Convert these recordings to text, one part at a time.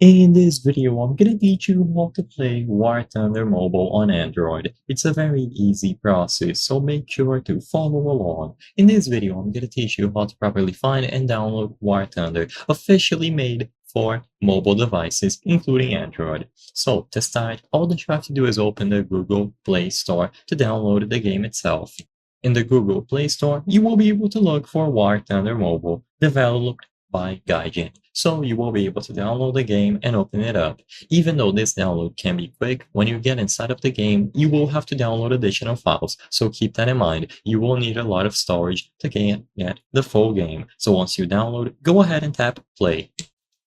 In this video, I'm gonna teach you how to play War Thunder Mobile on Android. It's a very easy process, so make sure to follow along. In this video, I'm gonna teach you how to properly find and download War Thunder, officially made for mobile devices, including Android. So to start, all that you have to do is open the Google Play Store to download the game itself. In the Google Play Store, you will be able to look for War Thunder Mobile, developed by Gaijin. So you will be able to download the game and open it up. Even though this download can be quick, when you get inside of the game, you will have to download additional files. So keep that in mind. You will need a lot of storage to get the full game. So once you download, go ahead and tap play.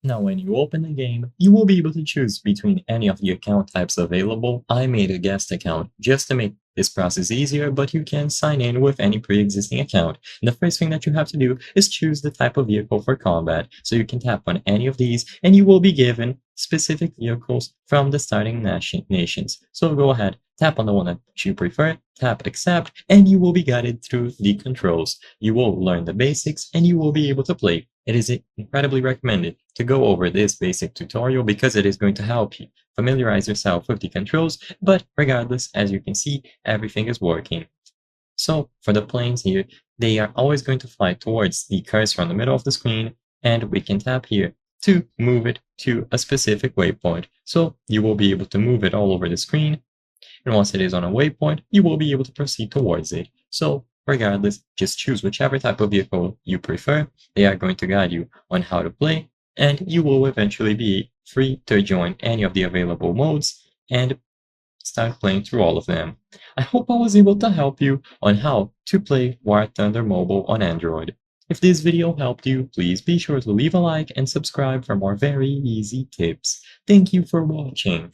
Now, when you open the game, you will be able to choose between any of the account types available. I made a guest account just to make this process easier, but you can sign in with any pre-existing account. And the first thing that you have to do is choose the type of vehicle for combat. So you can tap on any of these and you will be given specific vehicles from the starting nations. So go ahead, tap on the one that you prefer, tap accept, and you will be guided through the controls. You will learn the basics and you will be able to play. It is incredibly recommended to go over this basic tutorial because it is going to help you familiarize yourself with the controls, but regardless, as you can see, everything is working. So for the planes here, they are always going to fly towards the cursor on the middle of the screen, and we can tap here to move it to a specific waypoint. So you will be able to move it all over the screen, and once it is on a waypoint, you will be able to proceed towards it. So regardless, just choose whichever type of vehicle you prefer. They are going to guide you on how to play, and you will eventually be free to join any of the available modes and start playing through all of them. I hope I was able to help you on how to play War Thunder Mobile on Android. If this video helped you, please be sure to leave a like and subscribe for more very easy tips. Thank you for watching.